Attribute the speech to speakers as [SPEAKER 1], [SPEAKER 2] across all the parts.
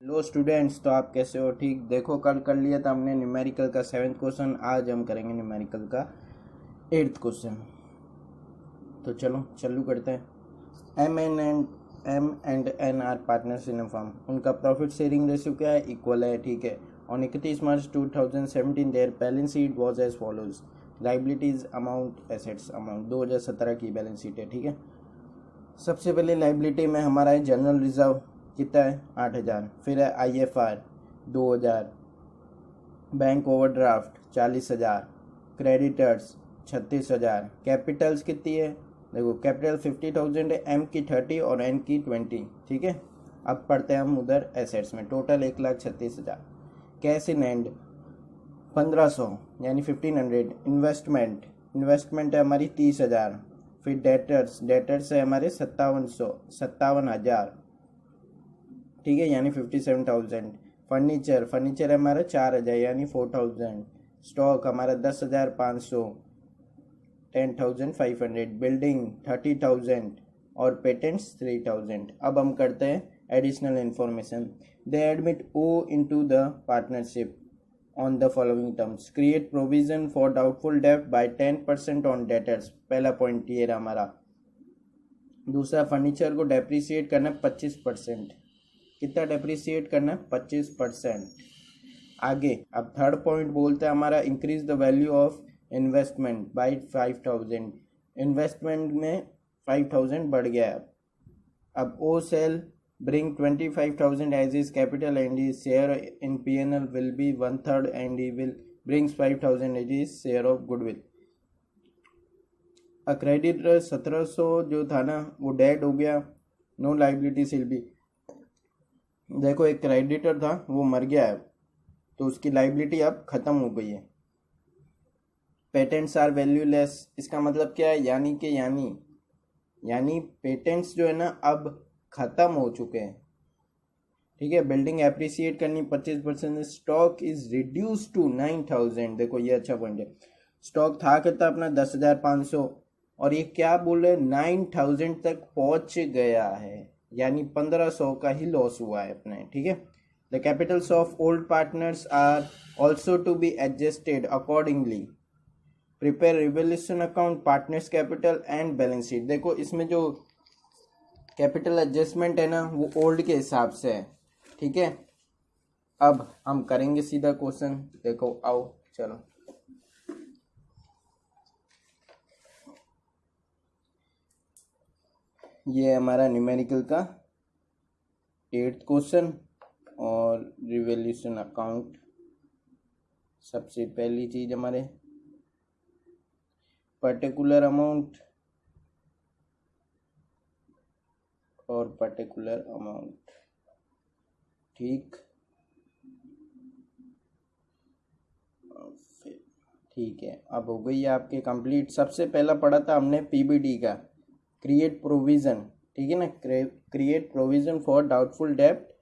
[SPEAKER 1] लो students, तो आप कैसे हो? ठीक। देखो, कल कर लिया था हमने न्यूमेरिकल का 7th क्वेश्चन, आज हम करेंगे न्यूमेरिकल का 8th क्वेश्चन। तो चलो चालू करते हैं। M and N are partners in a firm. उनका प्रॉफिट शेयरिंग रेशियो क्या है? इक्वल है। ठीक है। On 31 March 2017 their balance sheet was as follows. Liabilities amount, assets amount. 2017 की बैलेंस शीट है। ठीक है। सबसे पहले लाइबिलिटी में हमारा है जनरल रिजर्व, कितना है? 8,000। फिर है IFR 2,000। Bank overdraft 40,000। Creditors 36,000। Capitals कितनी है? देखो, कैपिटल 50,000 है, एम की 30 और एन की 20। ठीक है। अब पढ़ते हैं हम उधर एसेट्स में। टोटल 1,36,000। कैश इन हैंड 1,500 यानी 1,500। इन्वेस्टमेंट है हमारी 30,000। फिर डेटर्स है हमारे 57,000। ठीक है, यानी 57,000। फर्नीचर है हमारा 4,000 यानी 4,000। स्टॉक हमारा 10,500, 10,500। बिल्डिंग 30,000 और पेटेंट्स 3,000। अब हम करते हैं additional information. They admit O into the partnership on the following terms. Create provision for doubtful डेब्ट बाय 10% ऑन डेटर्स। पहला पॉइंट ये रहा हमारा। दूसरा, फर्नीचर को डेप्रिसिएट करना 25%। कितना डेप्रिसिएट करना है? 25%। आगे अब थर्ड पॉइंट बोलते हैं हमारा, increase the value of investment by 5,000। Investment में 5,000 बढ़ गया है। अब ओ cell bring 25,000 as his capital and his share in P&L will be 1/3 and he will brings 5,000 as his share of goodwill। Creditor 1,700 जो था ना वो डेड हो गया। नो लाइबिलिटी सिल बी। देखो, एक क्रेडिटर था वो मर गया है तो उसकी लाइबिलिटी अब खत्म हो गई है। Patents are valueless. इसका मतलब क्या है? यानी पेटेंट्स जो है ना अब खत्म हो चुके हैं। ठीक है। बिल्डिंग एप्रिसिएट करनी 25%। Stock is reduce to 9,000। देखो, ये अच्छा पॉइंट है। स्टॉक था कितना अपना? 10,500 और ये क्या बोल रहे? 9,000 तक पहुंच गया है, यानी 1,500 का ही लॉस हुआ है अपने। ठीक है। The capitals of old partners are also to be adjusted accordingly. Prepare revolution account, partners capital and balance sheet. देखो, इसमें जो कैपिटल एडजस्टमेंट है ना वो ओल्ड के हिसाब से है। ठीक है। अब हम करेंगे सीधा क्वेश्चन। देखो, आओ चलो। ये हमारा न्यूमेरिकल का 8th क्वेश्चन और रिवोल्यूशन अकाउंट। सबसे पहली चीज हमारे पर्टिकुलर अमाउंट और पर्टिकुलर अमाउंट। ठीक। ठीक है, अब हो गई आपके कंप्लीट। सबसे पहला पढ़ा था हमने PBD का, क्रिएट प्रोविजन। ठीक है ना। क्रिएट प्रोविजन फॉर डाउटफुल डेब्ट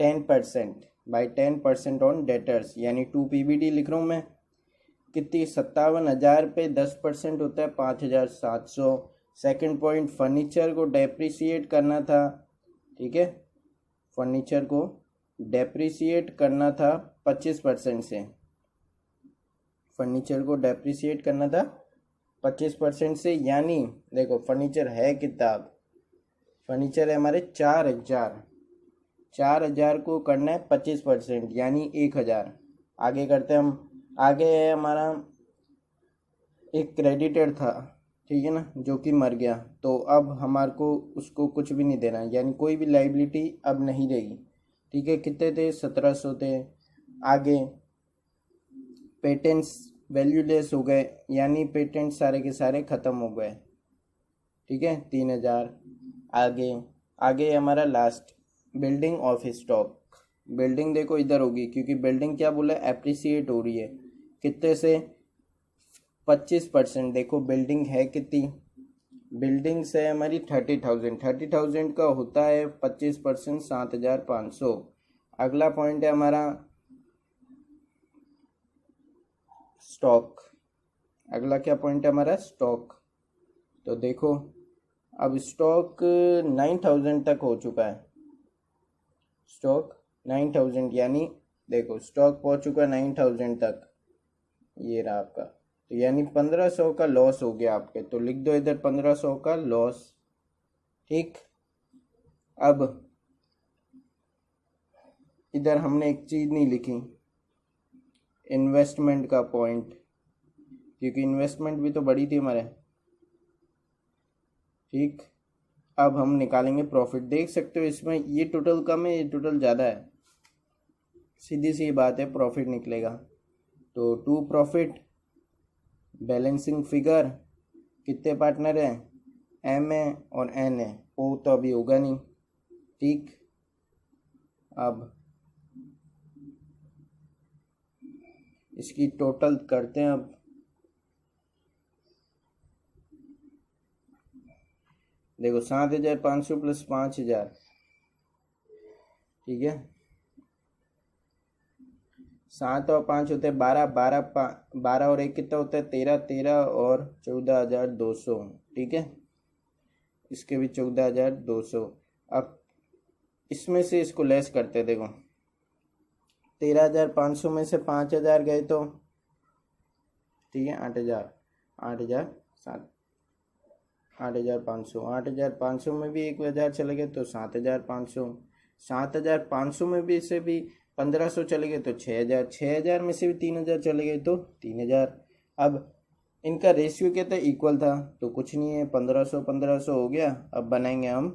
[SPEAKER 1] 10% बाय 10% ऑन डेटर्स, यानी 2 PBD लिख रहा हूँ मैं। कितनी? 57,000 पे 10% होता है 5,700। सेकंड पॉइंट, फर्नीचर को डेप्रिसिएट करना था। ठीक है। फर्नीचर को डेप्रिसिएट करना था 25% से। फर्नीचर को डेप्रिसिएट करना था 25% से, यानी देखो फर्नीचर है कितना? फर्नीचर है हमारे 4,000। 4,000 को करना है 25% यानी 1,000। आगे करते हैं हम। आगे है हमारा एक क्रेडिटर था, ठीक है ना, जो कि मर गया। तो अब हमारे को उसको कुछ भी नहीं देना, यानी कोई भी लाइबिलिटी अब नहीं रहेगी। ठीक है। कितने थे? 1,700 थे। आगे पेटेंट्स वैल्यूलेस हो गए, यानी पेटेंट सारे के सारे खत्म हो गए। ठीक है, 3,000। आगे आगे हमारा last, building of stock. Building देखो इधर होगी, क्योंकि बिल्डिंग क्या बोला? एप्रिसिएट हो रही है। कितने से? 25%। देखो बिल्डिंग है कितनी? बिल्डिंग से हमारी 30,000। 30,000 का होता है 25%, 7,500। अगला पॉइंट है हमारा स्टॉक। अगला क्या पॉइंट है हमारा? स्टॉक। तो देखो, अब स्टॉक 9,000 तक हो चुका है। स्टॉक 9,000 यानी देखो स्टॉक पहुंच चुका 9,000 तक, ये रहा आपका। तो यानी 1500 का लॉस हो गया आपके, तो लिख दो इधर 1500 का लॉस। ठीक, अब इधर हमने एक चीज नहीं लिखी, इन्वेस्टमेंट का पॉइंट, क्योंकि इन्वेस्टमेंट भी तो बड़ी थी हमारे। ठीक, अब हम निकालेंगे प्रॉफिट। देख सकते हो इसमें ये टोटल कम है, ये टोटल ज़्यादा है, सीधी सी बात है, प्रॉफिट निकलेगा। तो टू प्रॉफिट बैलेंसिंग फिगर, कितने पार्टनर हैं, एम है और एन है, ओ तो अभी होगा नहीं। ठीक, अब इसकी टोटल करते हैं। अब देखो 7,500 प्लस 5,000, ठीक है, 7 और 5 होते हैं 12, 12 और 1 कितना होता है 13, 13 और 14,200। ठीक है, इसके भी 14,200। अब इसमें से इसको लेस करते हैं। देखो 13,500 में से 5,000 गए तो ठीक है 8,000, 8,500, 8,500 में भी 1,000 चले गए तो 7,500, 7,500 में भी से भी 1,500 चले गए तो 6,000, 6,000 में से भी 3,000 चले गए तो 3,000। अब इनका रेशियो क्या था, इक्वल था, तो कुछ नहीं है, 1,500 1,500 हो गया। अब बनाएंगे हम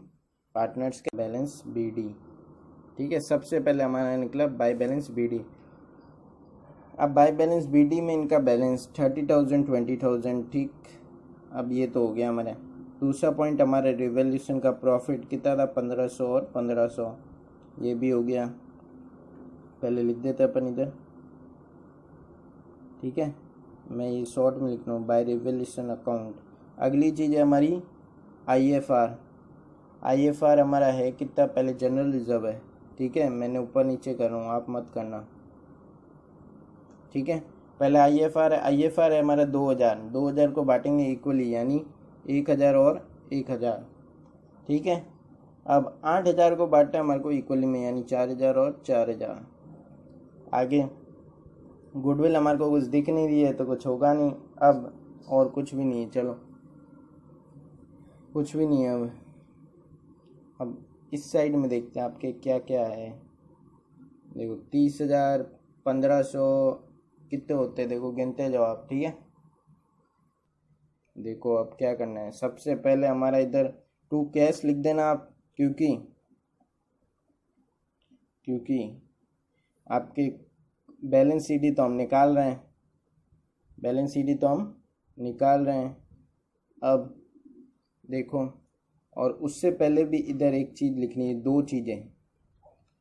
[SPEAKER 1] पार्टनर्स के बैलेंस बी डी। ठीक है, सबसे पहले हमारा निकला बाय बैलेंस बी डी। अब बाय बैलेंस बी डी में इनका बैलेंस 30,000 20,000। ठीक, अब ये तो हो गया हमारे। दूसरा पॉइंट हमारे रिवोल्यूशन का प्रॉफिट कितना था 1,500 और 1,500, ये भी हो गया। पहले लिख देते अपन इधर, ठीक है, मैं ये शॉर्ट में लिख रहा हूँ, बाय रिवोल्यूशन अकाउंट। अगली चीज़ है हमारी IFR। IFR हमारा है कितना, पहले जनरल रिजर्व है। ठीक है, मैंने ऊपर नीचे कर रहा हूँ, आप मत करना। ठीक है, पहले IFR है, IFR है हमारा 2,000, 2,000 को बांटेंगे इक्वली, यानी 1,000 और 1,000। ठीक है, अब 8,000 को बांटना है हमारे को इक्वली में, यानी 4,000 और 4,000। आगे गुडविल हमारे को कुछ दिख नहीं रही है तो कुछ होगा नहीं, अब और कुछ भी नहीं है, चलो कुछ भी नहीं है। अब इस साइड में देखते हैं आपके क्या क्या है। देखो 30,000, 1,500 कितने होते हैं, देखो गिनते हैं जवाब। ठीक है, देखो अब क्या करना है, सबसे पहले हमारा इधर टू कैश लिख देना आप, क्योंकि आपके बैलेंस सीडी तो हम निकाल रहे हैं, बैलेंस सीडी तो हम निकाल रहे हैं। अब देखो, और उससे पहले भी इधर एक चीज़ लिखनी है, दो चीज़ें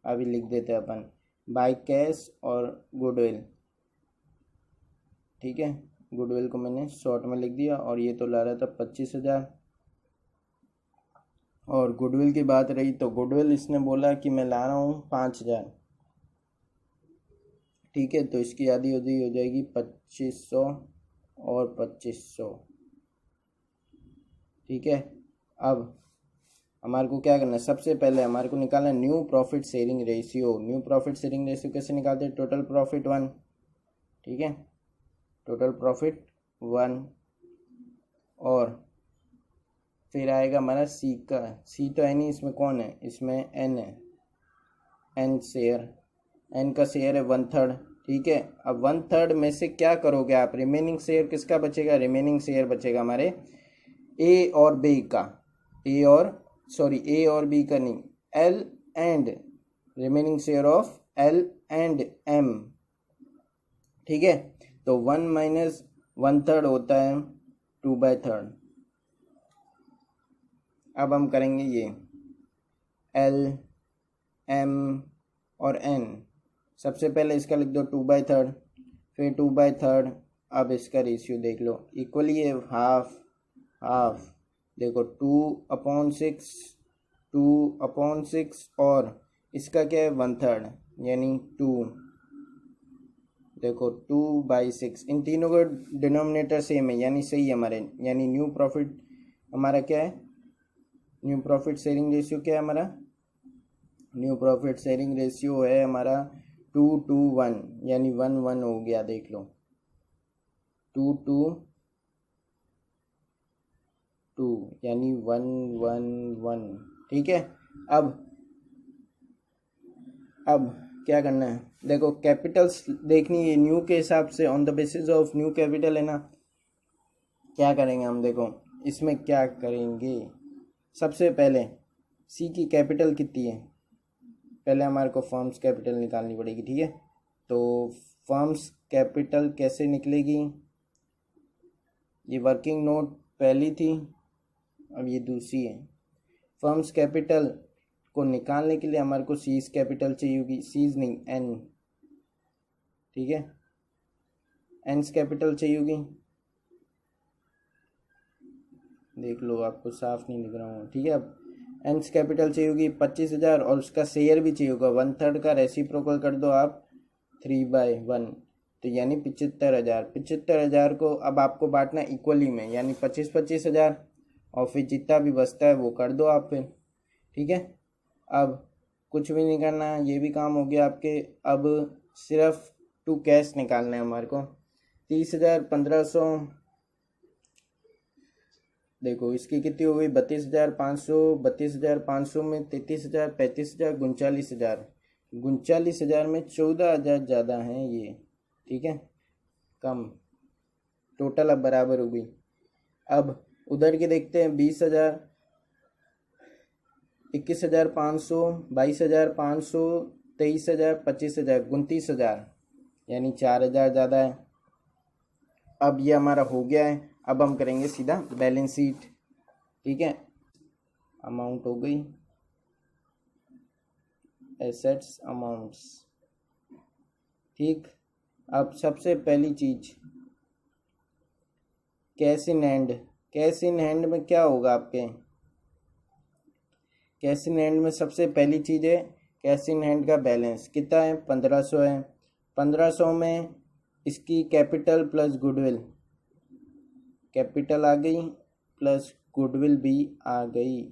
[SPEAKER 1] अभी लिख देते हैं अपन, बाय कैश और गुडविल। ठीक है, गुडविल को मैंने शॉर्ट में लिख दिया, और ये तो ला रहा था 25,000। और गुडविल की बात रही तो गुडविल इसने बोला कि मैं ला रहा हूँ 5,000। ठीक है, तो इसकी आधी हो जाएगी 2,500 और 2,500। ठीक है, अब हमारे को क्या करना है, सबसे पहले हमारे को निकालना है new profit sharing ratio. New profit sharing ratio कैसे निकालते हैं, टोटल प्रॉफिट 1। ठीक है, टोटल प्रॉफिट 1, और फिर आएगा हमारा सी का, सी तो है नहीं, इसमें कौन है, इसमें एन है, एन शेयर, एन का शेयर है 1/3। ठीक है, अब 1/3 में से क्या करोगे आप, रिमेनिंग शेयर किसका बचेगा, रिमेनिंग शेयर बचेगा हमारे ए और बी का, ए और बी का नहीं, L and remaining share of L and M. ठीक है, तो 1 माइनस 1/3 होता है 2/3। अब हम करेंगे ये एल एम और एन, सबसे पहले इसका लिख दो 2/3, फिर 2/3। अब इसका रेशियो देख लो, इक्वली है हाफ हाफ। देखो 2/6 और इसका क्या है 1/3, यानी 2। देखो 2/6, इन तीनों का डिनोमिनेटर सेम है, यानी सही है हमारे, यानी न्यू प्रॉफिट हमारा क्या है, न्यू प्रॉफिट शेयरिंग रेशियो क्या है हमारा न्यू प्रॉफिट शेयरिंग रेशियो है हमारा 2:1, यानी 1:1 हो गया, देख लो 2:2 यानी 1:1:1। ठीक है। अब क्या करना है, देखो कैपिटल्स देखनी है न्यू के हिसाब से, on the basis of new capital है ना। क्या करेंगे हम, देखो इसमें क्या करेंगे, सबसे पहले सी की कैपिटल कितनी है, पहले हमारे को फर्म्स कैपिटल निकालनी पड़ेगी। ठीक है, तो फर्म्स कैपिटल कैसे निकलेगी, ये वर्किंग नोट पहली थी, अब ये दूसरी है। फर्म्स कैपिटल को निकालने के लिए हमारे को सीज कैपिटल चाहिए होगी, सीज नहीं एन। ठीक है, एन्स कैपिटल चाहिए होगी, देख लो आपको साफ नहीं दिख रहा हूँ। ठीक है, अब एन्स कैपिटल चाहिए होगी 25,000 और उसका शेयर भी चाहिए होगा 1/3 का, रेसिप्रोकल कर दो आप 3/1, तो यानी 75,000। 75,000 को अब आपको बांटना इक्वली में, यानी 25,000 और फिर जितना भी बचता है वो कर दो आप फिर। ठीक है, अब कुछ भी नहीं करना है, ये भी काम हो गया आपके। अब सिर्फ टू कैश निकालना है हमारे को, 30,000 1500, देखो इसकी कितनी हो गई 32,500, 32,500 में 33,000, 35,000, 39,000, 39,000 में 14,000 ज़्यादा हैं ये। ठीक है, कम, टोटल अब बराबर हो गई। अब उधर के देखते हैं 20,000, 21,500, 22,500, 23,000, 25,000, 29,000, यानी 4,000 ज़्यादा है। अब ये हमारा हो गया है, अब हम करेंगे सीधा बैलेंस शीट। ठीक है, अमाउंट हो गई, एसेट्स अमाउंट्स। ठीक, अब सबसे पहली चीज cash in hand. Cash in hand में क्या होगा आपके, कैश इन हैंड में सबसे पहली चीज है कैश इन हैंड का बैलेंस कितना है, 1500 है। 1500 में इसकी कैपिटल प्लस गुडविल, कैपिटल आ गई प्लस गुडविल भी आ गई।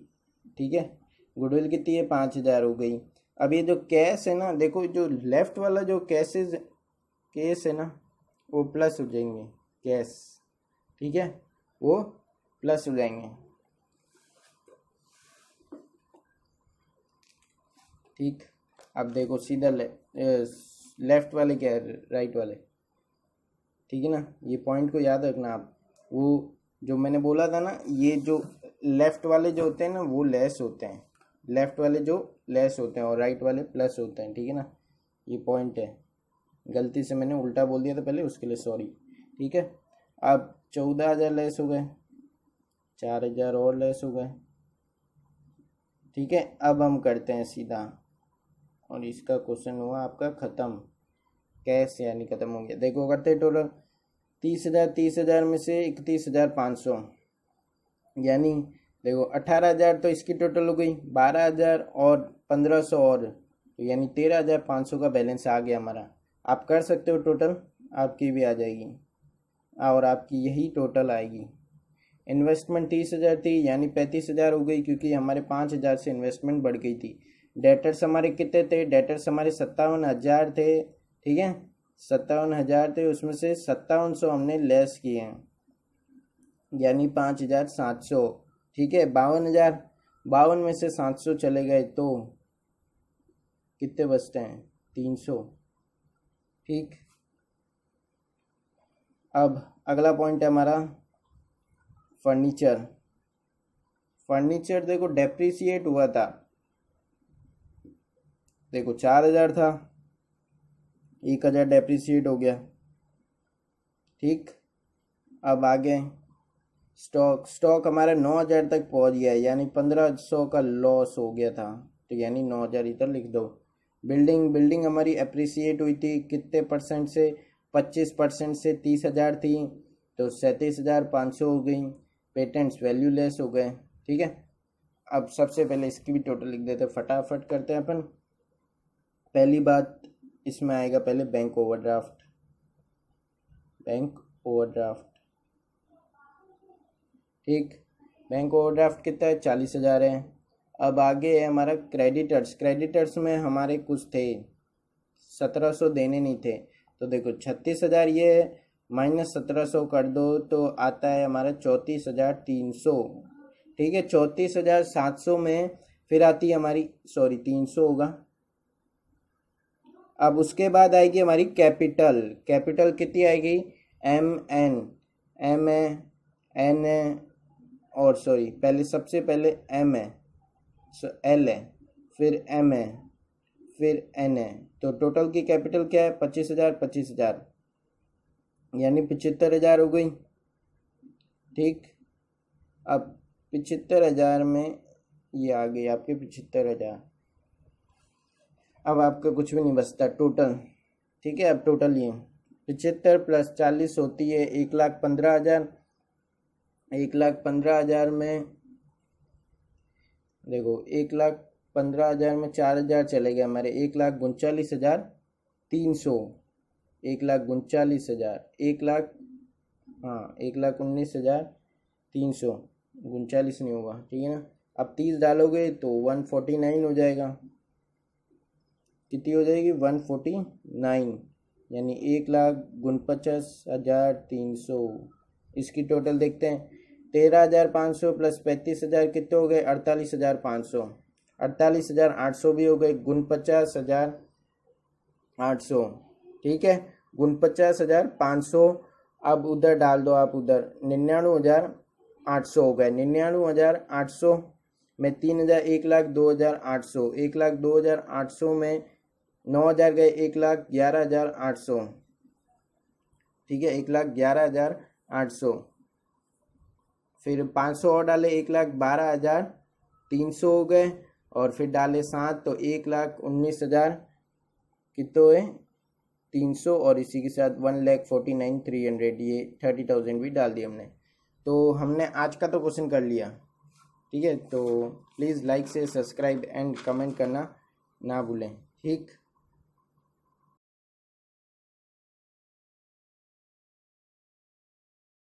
[SPEAKER 1] ठीक है, गुडविल कितनी है 5,000 हो गई। अब ये जो कैश है ना, देखो जो लेफ्ट वाला जो केस है ना वो प्लस हो जाएंगे, कैश। ठीक है, वो प्लस हो जाएंगे। ठीक, अब देखो सीधा लेफ्ट वाले क्या है, राइट वाले। ठीक है ना, ये पॉइंट को याद रखना आप। वो जो मैंने बोला था ना, ये जो लेफ्ट वाले जो होते हैं ना वो लेस होते हैं, लेफ्ट वाले जो लेस होते हैं और राइट वाले प्लस होते हैं। ठीक है ना, ये पॉइंट है, गलती से मैंने उल्टा बोल दिया था पहले, उसके लिए सॉरी। ठीक है, अब 14,000 लेस हो गए, 4,000 और लेस हो गए। ठीक है, अब हम करते हैं सीधा, और इसका क्वेश्चन हुआ आपका ख़त्म, कैश यानी ख़त्म हो गया। देखो करते टोटल 30,000, 30,000 में से 31,500, यानी देखो 18,000 तो इसकी टोटल हो गई, 12,000 और 1,500 और, तो यानी 13,500 का बैलेंस आ गया हमारा। आप कर सकते हो टोटल, आपकी भी आ जाएगी और आपकी यही टोटल आएगी। इन्वेस्टमेंट 30,000 थी, यानी 35,000 हो गई, क्योंकि हमारे 5,000 से इन्वेस्टमेंट बढ़ गई थी। डेटर्स हमारे कितने थे, डेटर्स हमारे 57,000 थे। ठीक है, 57,000 थे, उसमें से 5700 हमने लेस किए हैं, यानी 5,700। ठीक है, 52,000, 52 में से 700 चले गए तो कितने बचते हैं, 300। ठीक, अब अगला पॉइंट है हमारा फर्नीचर। फर्नीचर देखो डेप्रिसिएट हुआ था, देखो 4,000 था, 1,000 डेप्रिसिएट हो गया। ठीक, अब आगे स्टॉक हमारा 9,000 तक पहुंच गया, यानी 1,500 का लॉस हो गया था, तो यानी 9,000 इधर लिख दो। बिल्डिंग हमारी अप्रिसिएट हुई थी कितने परसेंट से, 25% से 30,000 थी, तो 37,500 हो गई। पेटेंट्स वैल्यू लेस हो गए। ठीक है, अब सबसे पहले इसकी भी टोटल लिख देते, फटाफट करते हैं अपन। पहली बात इसमें आएगा पहले बैंक ओवरड्राफ्ट, ठीक, बैंक ओवरड्राफ्ट कितना है, 40,000 है। अब आगे है हमारा क्रेडिटर्स। क्रेडिटर्स में हमारे कुछ थे, 1700 देने नहीं थे, तो देखो 36,000 ये माइनस 1700 कर दो तो आता है हमारा 34,300। ठीक है, 34,700 में फिर आती है हमारी 300 होगा। अब उसके बाद आएगी हमारी कैपिटल। कैपिटल कितनी आएगी, एम है और पहले सबसे पहले एम है, एल है, फिर एम है, फिर एन है। तो टोटल की कैपिटल क्या है, 25,000 यानी 75,000 हो गई। ठीक, अब 75,000 में ये आ गई आपके 75,000। अब आपका कुछ भी नहीं बचता टोटल। ठीक है, अब टोटल ये 75 + 40 होती है 1,15,000। 1,15,000 में देखो 1,15,000 में 4,000 चले गए हमारे, 1,39,300। 1,39,000, 1,19,300। 39 नहीं होगा, ठीक है ना। अब 30 डालोगे तो 149 हो जाएगा। कितनी हो जाएगी, 149, यानी 1,49,300। इसकी टोटल देखते हैं, 13,500 + 35,000 कितने हो गए, 48,500। 48,800 भी हो गए, 49,800। ठीक है, 49,500। अब उधर डाल दो आप, उधर 99,800 हो गए। 99,800 में 3,000, 1,02,800। 1,02,800 में 9,000 गए, 1,11,800। ठीक है, 1,11,800। फिर 500 और डाले, 1,12,300 हो गए, और फिर डाले 7 तो 1,19,000 कितने हुए, 300, और इसी के साथ 1,49,300, ये 30,000 भी डाल दिए हमने। तो हमने आज का तो क्वेश्चन कर लिया। ठीक है, तो प्लीज़ लाइक से सब्सक्राइब एंड कमेंट करना ना भूलें। ठीक।